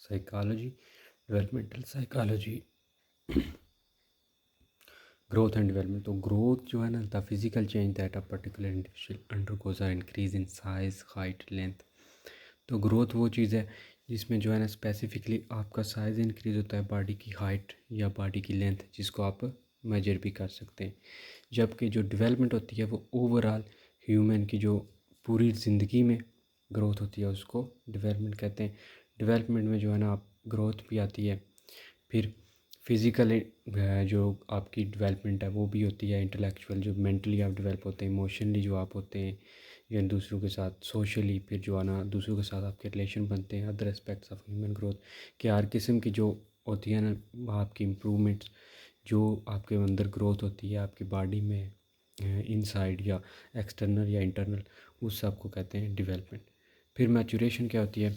Psychology, developmental psychology, growth and development. तो growth जो है ना, the physical change that a particular individual undergoes or increase in size, height, length. तो growth वो चीज़ है जिसमें जो है ना स्पेसिफिकली आपका साइज़ इंक्रीज़ होता है, बॉडी की हाइट या बॉडी की लेंथ, जिसको आप मेजर भी कर सकते हैं। जबकि जो डेवलपमेंट होती है वो ओवरऑल ह्यूमन की जो पूरी ज़िंदगी में ग्रोथ होती है उसको डेवलपमेंट कहते हैं। डेवलपमेंट में जो है ना आप ग्रोथ भी आती है, फिर फिज़िकल जो आपकी डेवलपमेंट है वो भी होती है, इंटेलेक्चुअल जो मेंटली आप डेवलप होते हैं, इमोशनली जो आप होते हैं या दूसरों के साथ सोशली, फिर जो है ना दूसरों के साथ आपके रिलेशन बनते हैं, other aspects of human growth कि हर किस्म की जो होती है ना आपकी इम्प्रूवमेंट्स, जो आपके अंदर ग्रोथ होती है आपकी बॉडी में इनसाइड या एक्सटर्नल या इंटरनल, उस सब को कहते हैं डेवलपमेंट। फिर मैचुरेशन क्या होती है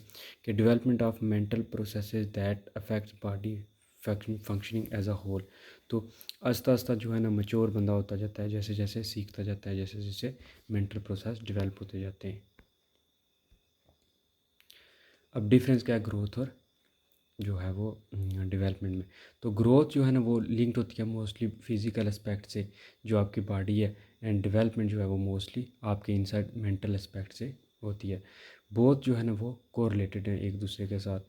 कि development of mental processes that affects body functioning as a whole. तो आस्ता आस्ता जो है ना मच्योर बंदा होता जाता है, जैसे जैसे सीखता जाता है, जैसे जैसे मेंटल प्रोसेस डेवलप होते जाते हैं। अब डिफरेंस क्या है ग्रोथ और जो है वो डेवलपमेंट में। तो ग्रोथ जो है ना वो लिंक्ड होती है मोस्टली फिजिकल एस्पेक्ट से, जो आपकी बॉडी है, एंड डेवलपमेंट जो है वो मोस्टली आपके इनसाइड मेंटल एस्पेक्ट से होती है। बोथ जो है ना वो कोरिलेटेड हैं एक दूसरे के साथ।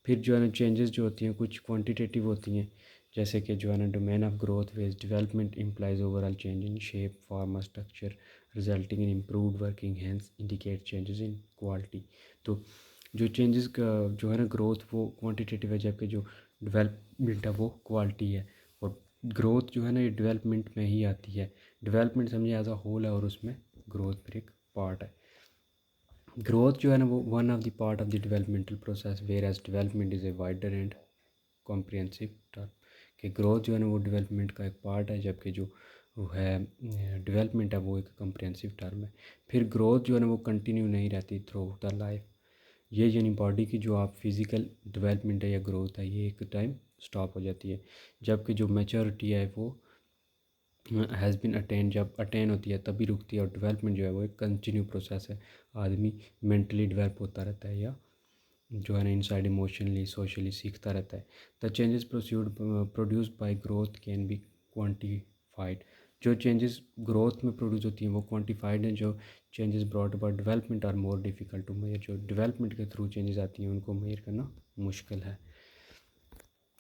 फिर जो है ना चेंजेस जो होती हैं कुछ क्वांटिटेटिव होती हैं, जैसे कि जो है ना डोमेन ऑफ ग्रोथ वेज development implies overall change in shape, form और structure resulting in improved working, hence indicate changes in quality. तो जो चेंजेस का जो है ना ग्रोथ वो क्वांटिटेटिव है, जबकि जो डेवलपमेंट है वो क्वालिटी है। और ग्रोथ जो है ना ये डेवलपमेंट में ही आती है। डेवलपमेंट समझिए एज अ होल है और उसमें ग्रोथ फिर एक पार्ट है। ग्रोथ जो है ना वो one of the part of the developmental process, whereas development is a wider and comprehensive term. कि ग्रोथ जो है ना वो डेवलपमेंट का एक पार्ट है, जबकि जो वो है डेवलपमेंट है वो एक कॉम्प्रिहेंसिव टर्म है। फिर ग्रोथ जो है ना वो कंटिन्यू नहीं रहती थ्रू द लाइफ। ये यानी बॉडी की जो आप फिज़िकल डेवलपमेंट है या ग्रोथ है ये एक टाइम स्टॉप हो जाती है, जबकि जो मैच्योरिटी है वो हैज़ बिन अटेन, जब अटेन होती है तभी रुकती है। और डेवलपमेंट जो है वो एक कंटिन्यू प्रोसेस है। आदमी मेंटली डेवलप होता रहता है या जो है ना इनसाइड इमोशनली सोशली सीखता रहता है। The changes produce by growth can be quantified. जो चेंजेस ग्रोथ में प्रोड्यूस होती हैं वो क्वान्टिफाइड हैं। जो changes brought about development are more difficult to measure. जो डेवलपमेंट के थ्रू चेंजेस आती हैं उनको मेजर करना मुश्किल है।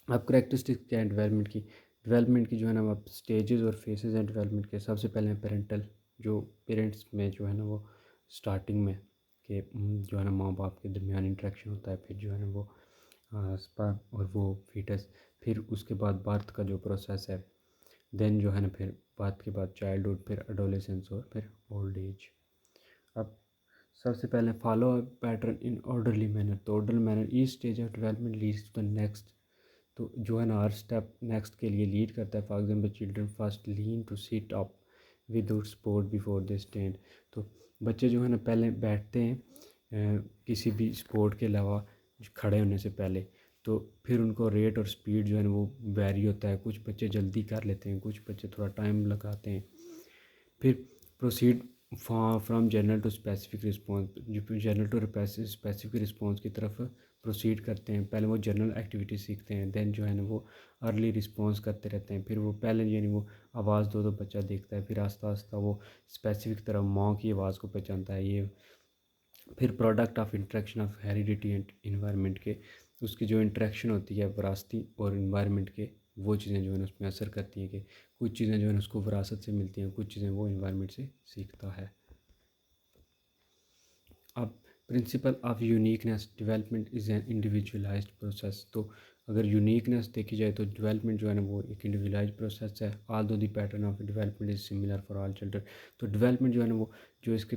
अब करेक्टरिस्टिक क्या है डेवलपमेंट की। डेवलपमेंट की जो है ना अब स्टेजेस और फेसेस हैं डेवलपमेंट के। सबसे पहले पेरेंटल, जो पेरेंट्स में जो है ना वो स्टार्टिंग में कि जो है ना माँ बाप के दरमियान इंटरेक्शन होता है, फिर जो है ना वो स्पर्म और वो फीटस, फिर उसके बाद बर्थ का जो प्रोसेस है, देन जो है ना फिर बात के बाद चाइल्डहुड, फिर एडोलेसेंस और फिर ओल्ड एज। अब सबसे पहले follow pattern in orderly manner. तो orderly manner each stage of development leads to the next. तो जो है ना हर स्टेप नेक्स्ट के लिए लीड करता है। For example children first learn to sit up without support before they stand. तो बच्चे जो है ना पहले बैठते हैं किसी भी स्पोर्ट के अलावा खड़े होने से पहले। तो फिर उनको रेट और स्पीड जो है ना वो वेरी होता है। कुछ बच्चे जल्दी कर लेते हैं, कुछ बच्चे थोड़ा टाइम लगाते हैं। फिर proceed from general to specific response. जो जनरल टू स्पेसिफिक रिस्पॉन्स की तरफ प्रोसीड करते हैं। पहले वो जनरल एक्टिविटी सीखते हैं, देन जो है ना वो अर्ली रिस्पॉन्स करते रहते हैं। फिर वो पहले यानी वो आवाज़ दो तो बच्चा देखता है, फिर आस्ता आस्ता वो स्पेसिफिक तरह माँ की आवाज़ को पहचानता है। ये फिर product of interaction of heredity and environment के, उसकी जो इंट्रैक्शन होती है विरासती और इन्वायरमेंट के, वो चीज़ें जो है ना उसमें असर करती हैं कि कुछ चीज़ें जो है ना उसको विरासत से मिलती हैं, कुछ चीज़ें वो इन्वायरमेंट से सीखता है। अब principle of uniqueness, development is an individualised process. तो अगर यूनिकनेस देखी जाए तो डेवलपमेंट जो है ना वो एक इंडिविजुअलाइज्ड प्रोसेस है। ऑल दो the pattern of development is similar for all children. तो डेवलपमेंट जो है ना वो जो इसके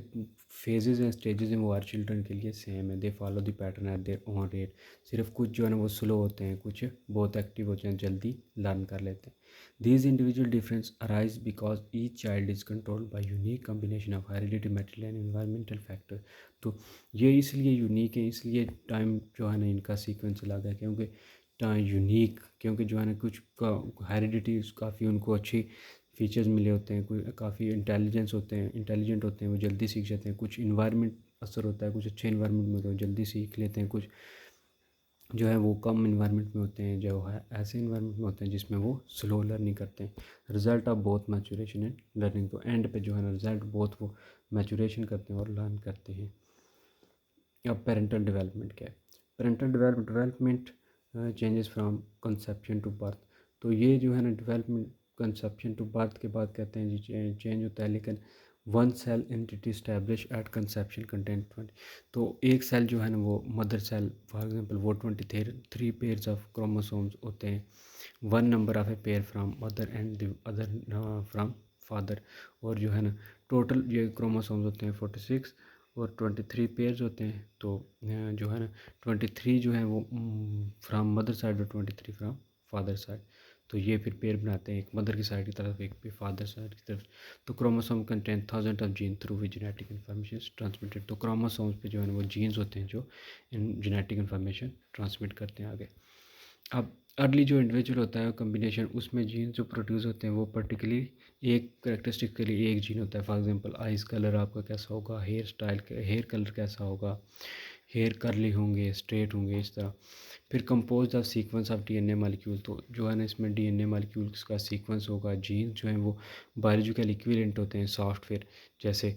फेजेज़ हैं स्टेजेस हैं वो हर चिल्ड्रन के लिए सेम है। They follow the pattern at their own rate. सिर्फ कुछ जो है ना वो स्लो होते हैं, कुछ बहुत एक्टिव होते हैं, जल्दी लर्न कर लेते हैं। These individual differences arise because each child is controlled by unique combination of hereditary, material and environmental factors। तो ये इसलिए यूनिक है, इसलिए टाइम जो है ना इनका सीक्वेंस अलग है, क्योंकि टाइम यूनिक, क्योंकि जो है ना कुछ का हेरिडिटी काफ़ी उनको अच्छी फीचर्स मिले होते हैं, कोई काफ़ी इंटेलिजेंट होते हैं, वो जल्दी सीख जाते हैं। कुछ इन्वायरमेंट असर होता है, कुछ अच्छे इन्वायरमेंट में तो जल्दी सीख लेते हैं, कुछ जो है वो कम इन्वायरमेंट में होते हैं, जो है ऐसे इन्वायरमेंट में होते हैं जिसमें वो स्लो लर्निंग करते हैं। Result of both maturation and learning, तो एंड पे जो है ना रिजल्ट बोथ वो मैचुरेशन करते हैं और लर्न करते हैं। अब पेरेंटल डेवलपमेंट क्या है? Parental development changes from conception to birth. तो ये जो है ना डेवलपमेंट कंसेप्शन टू बर्थ के बाद कहते हैं जी चेंज होता है, लेकिन one cell entity establish at conception content 20। तो एक सेल जो है ना वो मदर सेल फॉर एग्जांपल वो 23 पेयर्स ऑफ क्रोमोसोम्स होते हैं, one number of a pair from mother and the other from father. और जो है ना टोटल ये क्रोमोसोम्स होते हैं 46 और 23 पेयर्स होते हैं। तो जो है ना 23 जो है वो फ्राम मदर साइड और 23 फ्राम फादर साइड। तो ये फिर पेयर बनाते हैं, एक मदर की साइड की तरफ एक पे फादर साइड की तरफ। तो chromosome contain thousand of gene through which genetic information transmitted. तो क्रोमोसोम्स पे जो है ना वो जीन्स होते हैं जो जेनेटिक इन्फॉर्मेशन ट्रांसमिट करते हैं आगे। अब अर्ली जो इंडिविजुअल होता है कम्बिनेशन, उसमें जीन जो प्रोड्यूस होते हैं वो पर्टिकुलरली एक करेक्टरिस्टिक के लिए एक जीन होता है। फॉर एग्जांपल आइज़ कलर आपका कैसा होगा, हेयर स्टाइल हेयर कलर कैसा होगा, हेयर कर्ली होंगे स्ट्रेट होंगे इस तरह। फिर compose of sequence of DNA molecule, तो जो है ना इसमें डीएनए मॉलिक्यूल्स का सीक्वेंस होगा। जीन जो है वो बायोलॉजिकल इक्विवेलेंट होते हैं सॉफ्टवेयर, जैसे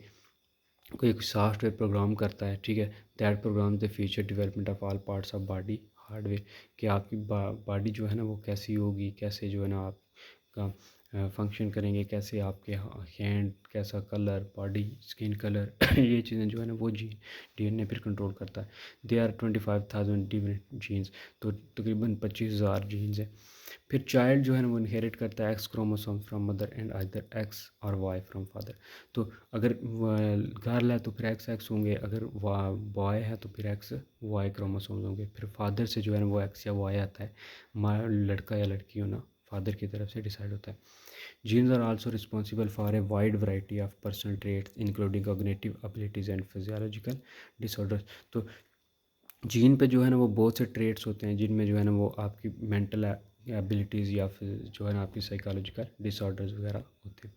कोई सॉफ्टवेयर प्रोग्राम करता है, ठीक है, that programme the future development of all parts of body hardware, कि आपकी बॉडी जो है ना वो कैसी होगी, कैसे जो है ना आपका फंक्शन करेंगे, कैसे आपके हैंड कैसा कलर, बॉडी स्किन कलर ये चीज़ें जो है ना वो डीएनए फिर कंट्रोल करता है। दे आर 25,000 डिफरेंट जीन्स, तो तकरीबन 25,000 जीन्स हैं। फिर चाइल्ड जो है ना वो इनहेरिट करता है x chromosome from mother and either x और वाई फ्रॉम फादर। तो अगर गर्ल है तो फिर एक्स एक्स होंगे, अगर बॉय है तो फिर एक्स वाई क्रोमोसोम्स होंगे। फिर फादर से जो है ना वो एक्स या वाई आता है, लड़का या लड़की होना फादर की तरफ से डिसाइड होता है। Genes are also responsible for a wide variety of personal traits including cognitive abilities and physiological disorders. तो जीन पे जो है ना वो बहुत से ट्रेट्स होते हैं जिनमें जो है ना वो आपकी मेंटल एबिलिटीज़ या फिर जो है ना आपकी साइकोलॉजिकल डिसऑर्डर्स वगैरह होते हैं।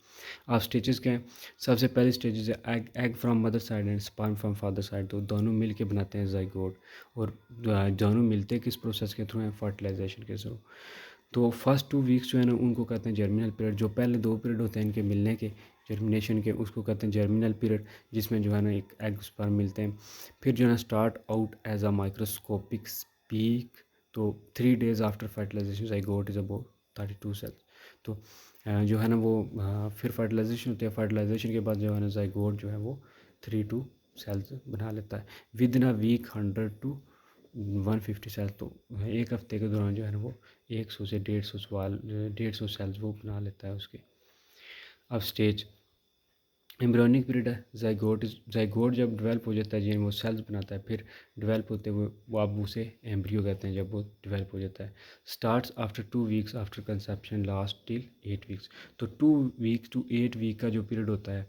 आप स्टेजेस क्या हैं? सबसे पहले स्टेजेस है egg from mother side and sperm from father side. तो दोनों मिल के बनाते हैं जाइगोट, और दोनों मिलते हैं किस प्रोसेस के थ्रू हैं? फर्टिलाइजेशन के थ्रू। तो फर्स्ट 2 वीक्स जो है ना उनको कहते हैं जर्मिनल पीरियड। जो पहले 2 पीरियड होते हैं इनके मिलने के, जर्मिनेशन के, उसको कहते हैं जर्मिनल पीरियड, जिसमें जो है ना एक एग स्पर्म मिलते हैं। फिर जो है ना start out as a microscopic speck. तो 3 days after fertilisation zygote is about 32 cells. तो जो है ना वो फिर फर्टिलाइजेशन होती है। फर्टिलाइजेशन के बाद जो है ना जाइगोट जो है वो 3 to सेल्स बना लेता है। With in a week 100 to 150 cells. तो एक हफ्ते के दौरान जो है ना वो 100 से 150 सेल्स वो बना लेता है उसके। अब स्टेज एम्ब्रियोनिक पीरियड है। जाइगोट जब डेवलप हो जाता है जीन वो सेल्स बनाता है, फिर डेवलप होते हुए वो अब उसे एम्ब्रियो कहते हैं जब वो डेवलप हो जाता है। Starts after 2 weeks after conception last till 8 weeks. तो 2 वीक्स to 8 वीक का जो पीरियड होता है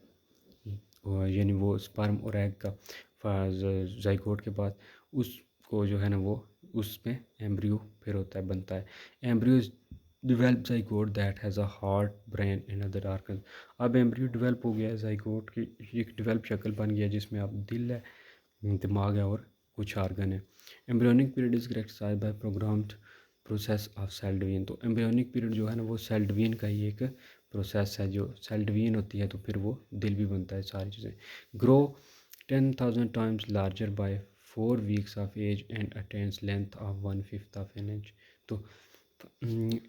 यानी वो स्पर्म और एग का जाइगोट के बाद, उसको जो है ना वो उसमें एम्ब्रियो फिर होता है, बनता है। Embryo develop zygote that has a heart brain and other organ. अब एम्ब्रियो डेवलप हो गया है, जाइगोट की एक डेवलप शक्ल बन गया जिसमें अब दिल है, दिमाग है और कुछ आर्गन है। Embryonic period is characterized by programmed process of cell division. तो एम्ब्रियोनिक पीरियड जो है ना वो सेल डिवीजन का ही एक प्रोसेस है। जो सेल डिवीजन होती है तो फिर वो दिल भी बनता है, सारी चीज़ें। Grow 10,000 times larger by 4 weeks of age and attains length of 1/5 of an inch. तो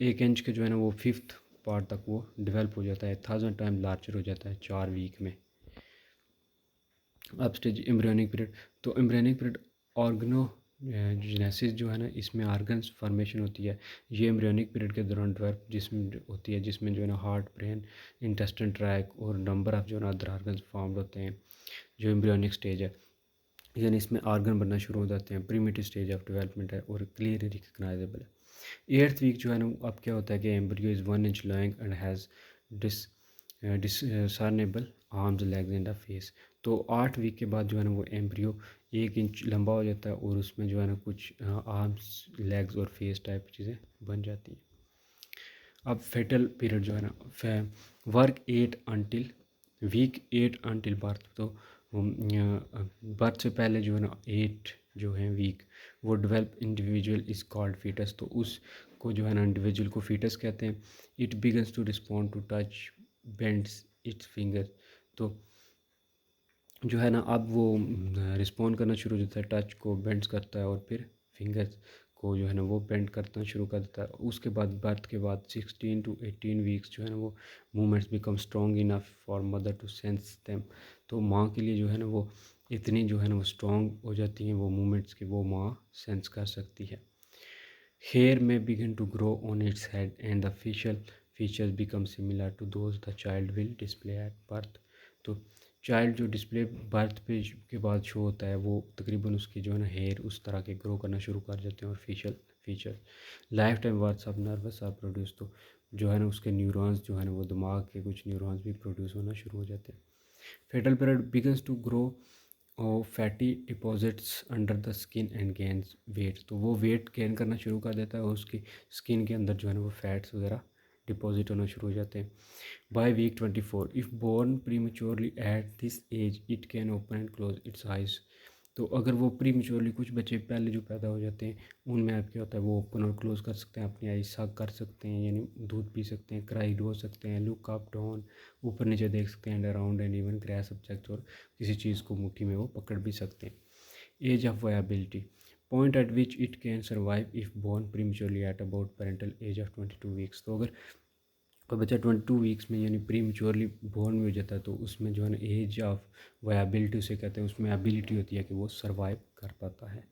1 इंच के जो है ना वो 5th पार्ट तक वो डेवलप हो जाता है, 1000 टाइम लार्जर हो जाता है 4 वीक में। अब स्टेज एम्ब्रियोनिक पीरियड। तो एम्ब्रियोनिक पीरियड ऑर्गनो जेनेसिस जो है ना इसमें आर्गन्स फॉर्मेशन होती है। ये एम्ब्रियोनिक पीरियड के दौरान डेवलप जिसमें होती है, जिसमें जो है ना हार्ट ब्रेन इंटेस्टाइन ट्रैक और नंबर ऑफ जो है ना अदर आर्गन्स फॉर्म्ड होते हैं। जो एम्ब्रियोनिक स्टेज है यानी इसमें आर्गन बनना शुरू हो जाते हैं, प्रीमेटिव स्टेज ऑफ डेवलपमेंट है और क्लियरली रिकग्नाइजेबल है। 8th वीक जो है ना अब क्या होता है कि embryo is 1 inch long and has dis discernible arms legs and a face. तो 8 वीक के बाद जो है ना वो एम्ब्रियो 1 इंच लंबा हो जाता है और उसमें जो है ना कुछ आर्म्स लेग्स और फेस टाइप चीज़ें बन जाती हैं। अब फेटल पीरियड जो है ना work 8 until week 8 until birth. तो बर्थ से पहले जो है ना 8 जो हैं वीक, वो develop individual is called fetus, तो उसको जो है ना इंडिविजुअल को फीटस कहते हैं। It begins to respond to touch, bends its finger, तो जो है ना अब वो रिस्पॉन्ड करना शुरू हो जाता है, टच को बेंड्स करता है और फिर फिंगर्स को जो है ना वो बेंड करना शुरू कर देता है। उसके बाद बर्थ के बाद 16 to 18 वीक्स जो है ना वो movements become strong enough for mother to sense them, तो माँ के लिए जो है ना वो इतनी जो है ना वो स्ट्रॉन्ग हो जाती हैं वो मूवमेंट्स कि वो माँ सेंस कर सकती है। Hair may begin to grow on its head and the facial features become similar to those the child will display at birth, तो चाइल्ड जो डिस्प्ले बर्थ पे के बाद शो होता है वो तकरीबन उसकी जो है ना हेयर उस तरह के ग्रो करना शुरू कर जाते हैं। और facial feature life time words of nerves are produce, तो जो है ना उसके न्यूरॉन्स जो है ना वो दिमाग के कुछ न्यूरॉन्स भी प्रोड्यूस होना शुरू हो जाते हैं। Fetal period begins to grow और fatty deposits under the skin and gains weight, तो वो वेट गेन करना शुरू कर देता है और उसकी स्किन के अंदर जो है ना वो फैट्स वगैरह डिपॉजिट होना शुरू हो जाते हैं। By week 24 if born prematurely at this age it can open and close its eyes, तो अगर वो प्रीमेच्योरली कुछ बच्चे पहले जो पैदा हो जाते हैं उनमें अब क्या होता है वो ओपन और क्लोज कर सकते हैं अपनी आइज, साग कर सकते हैं यानी दूध पी सकते हैं, क्राई रो सकते हैं, लुक अप डाउन ऊपर नीचे देख सकते हैं, and around and even gross subject, और किसी चीज़ को मुट्ठी में वो पकड़ भी सकते हैं। Age of viability point at which it can survive if born prematurely at about parental age of 22 weeks, तो अगर कोई बच्चा 22 वीक्स में यानी प्री मेच्योरली बोर्न भी हो जाता है तो उसमें जो है ना एज ऑफ वायबिलिटी उसे कहते हैं, उसमें एबिलिटी होती है कि वो सर्वाइव कर पाता है।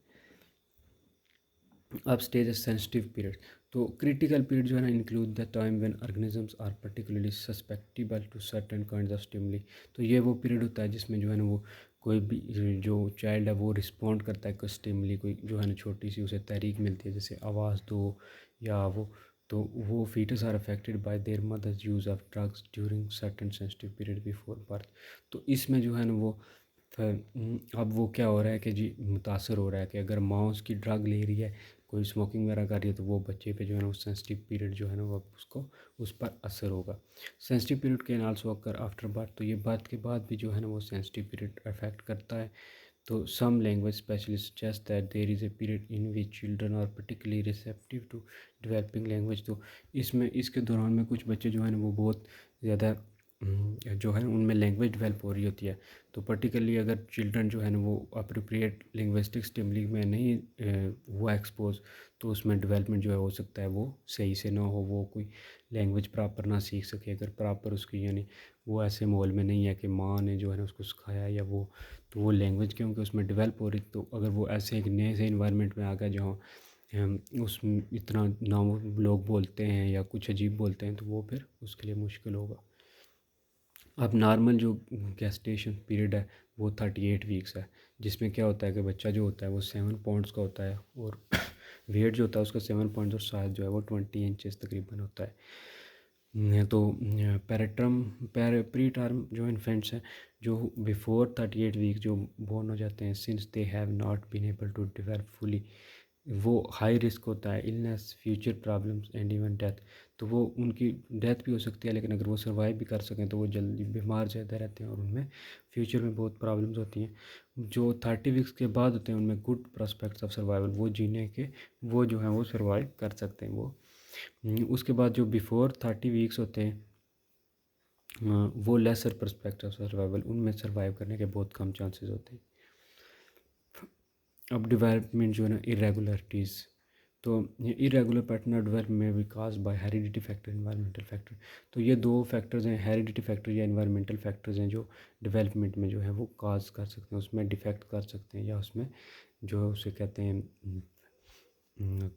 अब स्टेज है सेंसिटिव पीरियड, तो क्रिटिकल पीरियड जो है ना include the time when organisms are particularly susceptible to certain kinds of stimuli, तो ये वो पीरियड होता है जिसमें जो है ना वो कोई भी जो चाइल्ड है वो रिस्पॉन्ड करता है कोई स्टिमुली, कोई जो है ना छोटी सी उसे तहरीक मिलती है जैसे आवाज़ दो या वो, तो वो fetus are affected by their mother's use of drugs during certain sensitive period before birth, तो इसमें जो है ना वो अब वो क्या हो रहा है कि जी मुतासर हो रहा है कि अगर माँ उसकी ड्रग ले रही है, कोई स्मोकिंग वगैरह कर रही है, तो वो बच्चे पे जो है ना वो सेंसिटिव पीरियड जो है ना वो उसको उस पर असर होगा। Sensitive period can also occur after birth, तो ये बर्थ के बाद भी जो है ना वो सेंसिटिव पीरियड अफेक्ट करता है। तो some language specialist suggest that there is a period in which children are particularly receptive to developing language, तो इसमें इसके दौरान में कुछ बच्चे जो है ना वो बहुत ज़्यादा जो है उनमें लैंग्वेज डेवलप हो रही होती है, तो पर्टिकुलरली अगर चिल्ड्रन जो है ना वो अप्रोप्रिएट लिंग्विस्टिक स्टिमुली में नहीं हुआ एक्सपोज, तो उसमें डेवलपमेंट जो है हो सकता है वो सही से ना हो, वो कोई लैंग्वेज प्रॉपर ना सीख सके अगर प्रॉपर उसकी यानी वो ऐसे माहौल में नहीं है कि माँ ने जो है ना उसको सिखाया या वो, तो वो लैंग्वेज क्योंकि उसमें डेवलप हो रही, तो अगर वो ऐसे एक नए से इन्वायरमेंट में आ गया जहाँ उस इतना ना वो लोग बोलते हैं या कुछ अजीब बोलते हैं, तो वो फिर उसके लिए मुश्किल होगा। अब नॉर्मल जो गेस्टेशन पीरियड है वो 38 वीक्स है, जिसमें क्या होता है कि बच्चा जो होता है वो 7 पाउंड्स का होता है और वेट जो होता है उसका 7 पाउंड्स और साइज जो है वो 20 इंचेस तकरीबन होता है। तो पैराट्रम प्री टर्म जो इन्फेंट्स हैं जो बिफोर 38 वीक जो बोर्न हो जाते हैं, since they have not been able to develop fully, वो हाई रिस्क होता है illness, future problems and even death, तो वो उनकी डेथ भी हो सकती है, लेकिन अगर वो सर्वाइव भी कर सकें तो वो जल्दी बीमार ज़्यादा रहते हैं और उनमें फ्यूचर में बहुत प्रॉब्लम्स होती हैं। जो 30 वीक्स के बाद होते हैं उनमें गुड प्रॉस्पेक्ट्स ऑफ सर्वाइवल, वो जीने के वो जो है वो सर्वाइव कर सकते हैं वो। उसके बाद जो बिफोर 30 वीक्स होते हैं वो लेसर पर्सपेक्टिव ऑफ सर्वाइवल, उनमें सर्वाइव करने के बहुत कम चांसेस होते हैं। अब डेवलपमेंट जो है ना इरेगुलरिटीज़, तो ये इरेगुलर पैटर्न ऑफ डेवलपमेंट में be cause by heredity factor environmental factor, तो ये दो फैक्टर्स हैं, हेरिडिटी फैक्टर या एनवायरमेंटल फैक्टर्स हैं जो डेवलपमेंट में जो है वो काज कर सकते हैं, उसमें डिफेक्ट कर सकते हैं या उसमें जो है उसे कहते हैं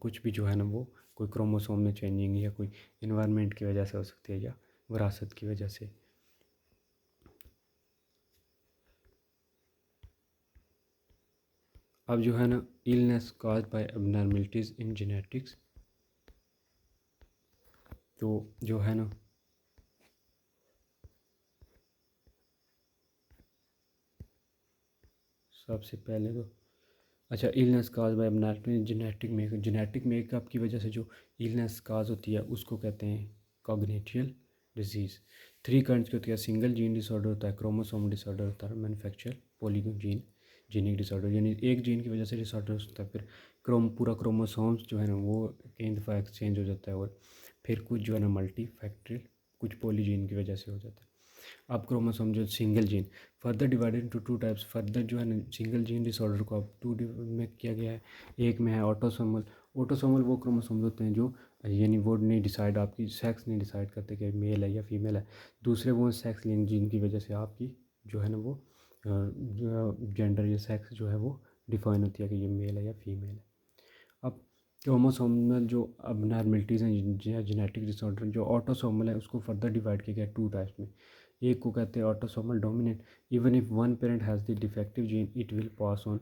कुछ भी जो है ना वो कोई क्रोमोसोम में चेंजिंग या कोई इन्वायरमेंट की वजह से हो सकती है या विरासत की वजह से। अब जो है ना illness cause by abnormalities in genetics, तो जो है ना सबसे पहले तो अच्छा illness cause by abnormality genetic makeup की वजह से जो इलनेस काज होती है उसको कहते हैं कॉग्निटियल डिजीज़। 3 काइंड्स की होती है, सिंगल जीन डिसऑर्डर होता है, क्रोमोसोम डिसऑर्डर होता है, manufacture polygon gene genic disorder, यानी एक जीन की वजह से डिसऑर्डर होता है। फिर पूरा क्रोमोसोम्स जो है ना वो कई दफ़ा एक्सचेंज हो जाता है, और फिर कुछ जो है ना मल्टी फैक्टरियल, कुछ पॉलीजीन की वजह से हो जाता है। अब क्रोमोसोम जो single gene further divided into two types, further जो है ना सिंगल जीन डिसऑर्डर को अब टू में किया गया है। एक में है ऑटोसोमल। ऑटोसोमल वो क्रोमोसोम्स होते हैं जो, यानी वो नहीं डिसाइड, आपकी सेक्स नहीं डिसाइड करते कि मेल है या फीमेल है। दूसरे वो सेक्स लिंक जीन की वजह से आपकी जो है ना वो जेंडर या सेक्स जो है वो डिफाइन होती है कि ये मेल है या फीमेल है। अब क्रोमोसोमल जो अबनॉर्मलिटीज़ हैं या जेनेटिक डिसऑर्डर, जो ऑटोसोमल है उसको फर्दर डिवाइड किया गया टू टाइप्स में। एक को कहते हैं autosomal dominant, even if one parent has the defective gene it will pass on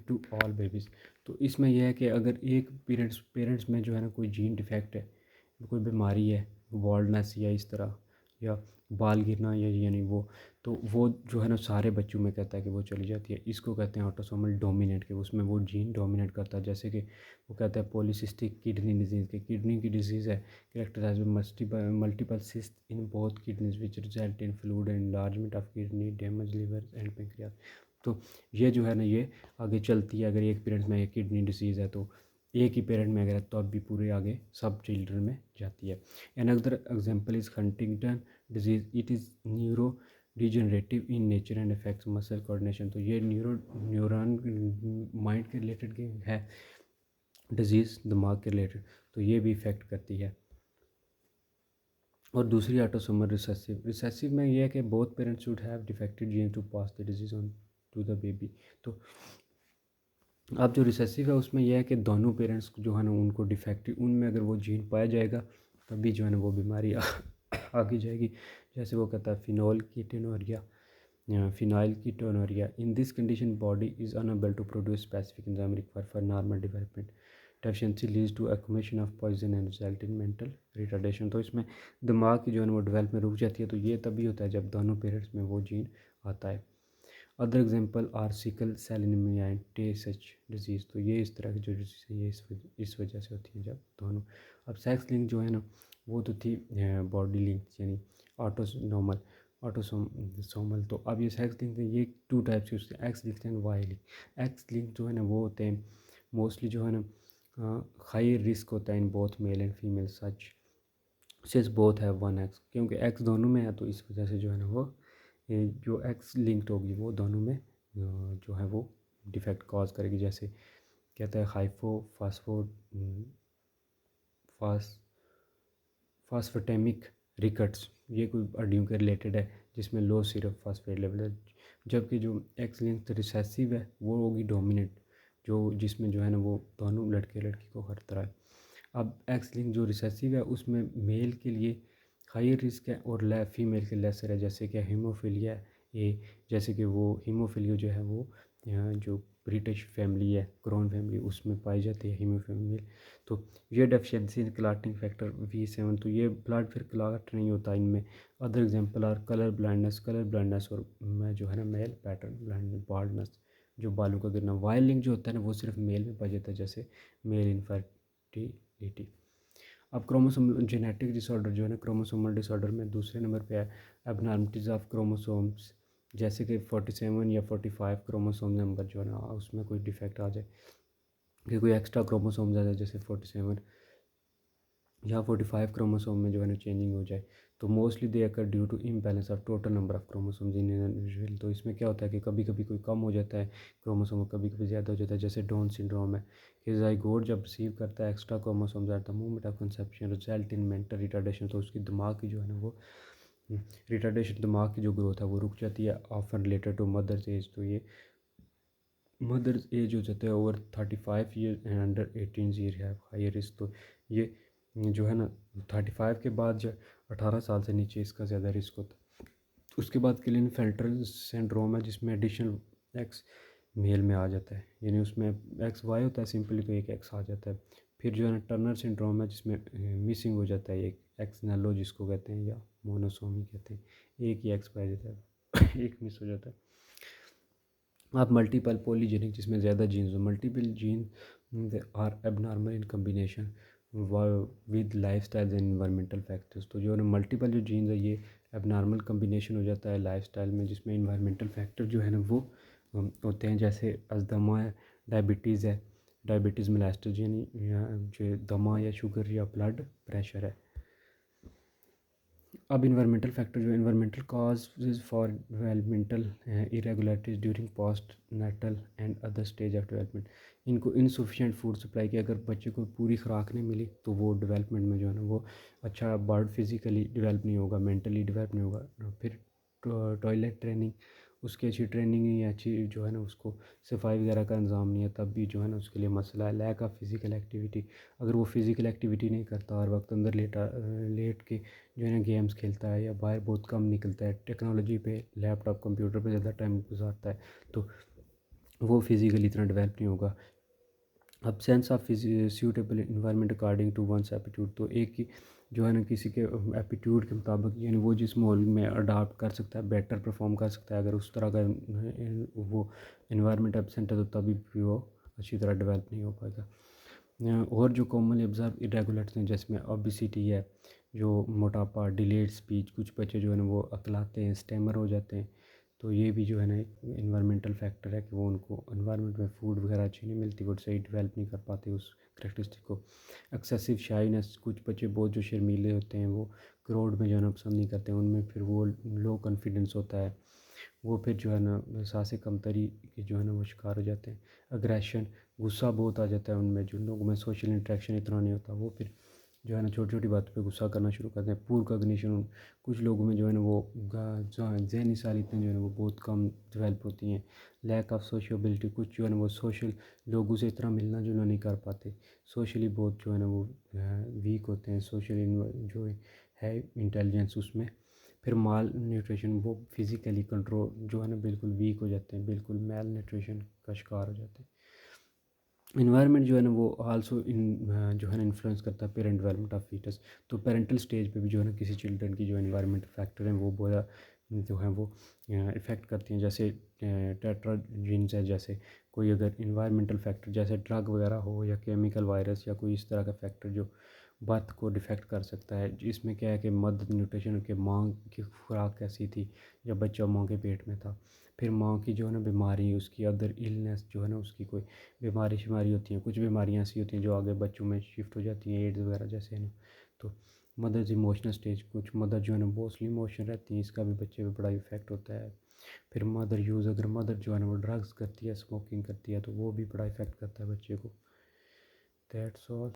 to all babies. तो इसमें यह है कि अगर एक पेरेंट्स में जो है ना कोई जीन डिफेक्ट है, कोई बीमारी है, बॉल्डनेस या इस तरह, या बाल गिरना, या यानी तो वो जो है ना सारे बच्चों में कहता है कि वो चली जाती है। इसको कहते हैं ऑटोसोमल डोमिनेंट, के उसमें वो जीन डोमिनेट करता है। जैसे कि वो कहता है पॉलीसिस्टिक किडनी डिजीज़, के किडनी की डिजीज़ है characterize multiple cyst in both kidneys which result in fluid enlargement of kidney, damage liver and pancreas. तो ये जो है ना ये आगे चलती है। अगर एक पेरेंट्स में एक किडनी डिसीज़ है तो एक ही पेरेंट में अगर है तो अब भी पूरे आगे सब चिल्ड्रन में जाती है। Another example is Huntington disease, it is neuro degenerative in nature and affects muscle coordination. तो ये न्यूरॉन माइंड के रिलेटेड है डिजीज़, दिमाग के रिलेटेड, तो ये भी इफ़ेक्ट करती है। और दूसरी ऑटोसोमल रिसेसिव में ये है कि both parents should have defected gene to pass the disease on to the baby. तो अब जो रिसेसिव है उसमें यह है कि दोनों पेरेंट्स जो है ना उनको डिफेक्टिव, उनमें अगर वो जीन पाया जाएगा तभी जो है ना वो बीमारी आगे जाएगी। जैसे वो कहता है phenylketonuria, in this condition body is unable to produce specific enzyme required for normal development, deficiency leads to accumulation of poison and result in mental retardation. तो इसमें दिमाग की जो है ना वो डेवलपमेंट रुक जाती है। तो ये तभी होता है जब दोनों पेरेंट्स में वो जीन आता है। Other example are sickle cell anemia and Tay Sachs disease. तो ये इस तरह की जो डिजीज़ है ये इस वजह से होती है जब दोनों। अब सेक्स लिंक जो है ना वो तो थी बॉडी लिंक, यानी ऑटोसोमल। तो अब ये सेक्स लिंक ये टू टाइप्स होते हैं, X link and Y link. X link जो है ना वो होते हैं मोस्टली जो है ना हाई रिस्क होता है in both male and female such since both have one x, क्योंकि एक्स दोनों में है तो इस वजह से जो है ना वो जो एक्स लिंक्ड होगी वो दोनों में जो है वो डिफेक्ट कॉज करेगी। जैसे कहता है हाइफो फास फास्फेटेमिक रिकट्स, ये कोई हड्डियों के रिलेटेड है जिसमें लो सीरम फास्फेट लेवल है। जबकि जो एक्स लिंक्ड रिसेसिव है वो होगी डोमिनेंट, जो जिसमें जो है ना वो दोनों लड़के लड़की को हर तरह है। अब एक्स लिंक जो रिसेसिव है उसमें मेल के लिए हाई रिस्क है और फीमेल के लेसर है। जैसे कि हीमोफीलिया ए, जैसे कि वो हीमोफीलिया जो है वो जो ब्रिटिश फैमिली है, क्रोन फैमिली, उसमें पाई जाती है हीमोफीलिया। तो ये deficiency in clotting factor V7, तो ये ब्लड फिर क्लाट नहीं होता इनमें। Other example are colour blindness और जो है ना मेल पैटर्न ब्लाइंडनेस, बाल्डनेस, जो बालों का गिरना। वाइल्ड लिंक जो होता है ना वो सिर्फ मेल में पाया जाता है, जैसे मेल इनफर्टिलिटी। अब क्रोमोसोमल जेनेटिक डिसऑर्डर जो है ना क्रोमोसोमल डिसऑर्डर में दूसरे नंबर पे है एबनॉर्मलिटीज ऑफ क्रोमोसोम्स, जैसे कि 47 या 45 क्रोमोसोम नंबर जो है ना उसमें कोई डिफेक्ट आ जाए, कि कोई एक्स्ट्रा क्रोमोसोम आ जाए, जैसे 47 या 45 क्रोमोसोम में जो है ना चेंजिंग हो जाए, तो mostly they occur due to imbalance of total number of chromosomes in an individual. तो इसमें क्या होता है कि कभी कभी कोई कम हो जाता है क्रोमोसोम, कभी कभी ज़्यादा हो जाता है, जैसे डाउन सिंड्रोम है कि ज़ाइगोट जब रिसीव करता है extra chromosomes at the moment of conception result in mental retardation. तो उसकी दिमाग की जो है ना वो रिटार्डेशन, दिमाग की जो ग्रोथ है वो रुक जाती है। Often related to mother's age, तो ये मदर्स एज हो जाता है over 35 year and under 18 year है हाई रिस्क। तो ये जो है ना 35 के बाद जो 18 साल से नीचे इसका ज़्यादा रिस्क होता है। उसके बाद क्लिनफेल्टर सिंड्रोम है जिसमें एडिशनल एक्स मेल में आ जाता है, यानी उसमें एक्स वाई होता है सिंपली, तो एक एक्स आ जाता है। फिर जो है ना टर्नर सिंड्रोम है जिसमें मिसिंग हो जाता है एक एक्स नलो जिसको कहते हैं, या मोनोसोमी कहते हैं, एक ही एक्स पाया जाता है एक मिस हो जाता है। आप मल्टीपल पॉलीजेनिक जिसमें ज़्यादा जीन्स हो, multiple gene are abnormal in combination with life style and environmental factors. तो जो है ना मल्टीपल जो जीन्स है ये एबनॉर्मल कम्बिनेशन हो जाता है लाइफ स्टाइल में, जिसमें इन्वायरमेंटल फैक्टर जो है ना वो होते हैं, जैसे अस्थमा है, डायबिटीज़ है, डायबिटीज़ मेलाइटस यानी या जो दमा या शुगर या ब्लड प्रेशर है। अब इन्वायरमेंटल फैक्टर, जो environmental causes for developmental irregularities during post natal and other stage of development, इनको इनसफिशिएंट फूड सप्लाई की, अगर बच्चे को पूरी खुराक नहीं मिली तो वो डेवलपमेंट में जो है ना वो अच्छा बर्ड फिज़िकली डेवलप नहीं होगा, मेंटली डेवलप नहीं होगा। फिर टॉयलेट ट्रेनिंग, उसकी अच्छी ट्रेनिंग नहीं है, अच्छी जो है ना उसको सफाई वगैरह का इंतज़ाम नहीं है, तब भी जो है ना उसके लिए मसला है। लैक ऑफ फिज़िकल एक्टिविटी, अगर वो फिज़िकल एक्टिविटी नहीं करता, हर वक्त अंदर लेट के जो है ना गेम्स खेलता है या बाहर बहुत कम निकलता है, टेक्नोलॉजी पे लैपटॉप कंप्यूटर पे ज़्यादा टाइम गुजारता है, तो वो फिज़िकली इतना डेवलप नहीं होगा। Absence of suitable environment according to one's aptitude, तो एक ही जो है ना किसी के एप्टीट्यूड के मुताबिक, यानी वो जिस माहौल में अडाप्ट कर सकता है, बेटर परफॉर्म कर सकता है, अगर उस तरह का वो इन्वायरमेंट एब्सेंट है तो तभी भी वो अच्छी तरह डेवलप नहीं हो पाएगा। और जो कॉमनली ऑब्जर्व इरेगुलर्स हैं, जिसमें ओबेसिटी है, जो मोटापा, डिलेड स्पीच, कुछ बच्चे जो है ना वो अकलाते हैं, स्टैमर हो जाते हैं, तो ये भी जो है ना एक इन्वायरमेंटल फैक्टर है कि वो उनको इन्वायरमेंट में फूड वगैरह अच्छी नहीं मिलती, वो सही डेवलप नहीं कर पाते उस करेक्टरिस्टिक को। एक्सेसिव शाइनेस, कुछ बच्चे बहुत जो शर्मीले होते हैं वो क्राउड में जाना पसंद नहीं करते हैं, उनमें फिर वो लो कॉन्फिडेंस होता है, वो फिर जो है ना एहसास कमतरी के जो है ना वो शिकार हो जाते हैं। अग्रेशन, गुस्सा बहुत आ जाता है उनमें, जिन लोगों में सोशल इंटरेक्शन इतना नहीं होता, वो फिर जो है ना छोटी छोटी बातों पे गुस्सा करना शुरू करते हैं। पूर कॉग्निशन, कुछ लोगों में जो है ना वो जहनी सालितें जो है ना वो बहुत कम डेवलप होती हैं। लैक ऑफ सोशबिलिटी, कुछ जो है ना वो सोशल लोगों से इतना मिलना जुलना नहीं कर पाते, सोशली बहुत जो है ना वो वीक होते हैं, सोशल जो है इंटेलिजेंस उसमें। फिर माल न्यूट्रिशन, वो फिज़िकली कंट्रोल जो है ना बिल्कुल वीक हो जाते हैं, बिल्कुल मेल न्यूट्रिशन का शिकार हो जाते हैं। इन्वायरमेंट जो है ना वो आल्सो जो है ना इन्फ्लुएंस करता है पेरेंट डेवलपमेंट ऑफ फीटस, तो पेरेंटल स्टेज पे भी जो है ना किसी चिल्ड्रन की जो इन्वायरमेंट फैक्टर हैं वो बहुत जो है वो इफ़ेक्ट करती हैं। जैसे टेट्राजीन्स है, जैसे कोई अगर इन्वायरमेंटल फैक्टर जैसे ड्रग वगैरह हो या केमिकल वायरस या कोई इस तरह का फैक्टर जो बर्थ को डिफेक्ट कर सकता है, इसमें क्या है कि मदर न्यूट्रिशन के माँ की खुराक कैसी थी जब बच्चा माँ के पेट में था, फिर माँ की जो है ना बीमारी, उसकी अदर इलनेस जो है ना उसकी कोई बीमारी शुमारी होती हैं, कुछ बीमारियाँ ऐसी होती हैं जो आगे बच्चों में शिफ्ट हो जाती हैं, एड्स वगैरह जैसे है ना। तो मदर्स इमोशनल स्टेज, कुछ मदर जो है ना मोस्टली इमोशनल रहती हैं, इसका भी बच्चे पे बड़ा इफेक्ट होता है। फिर मदर यूज़, अगर मदर जो है ना वो ड्रग्स करती है, स्मोकिंग करती है, तो वो भी बड़ा इफेक्ट करता है बच्चे को। That's all.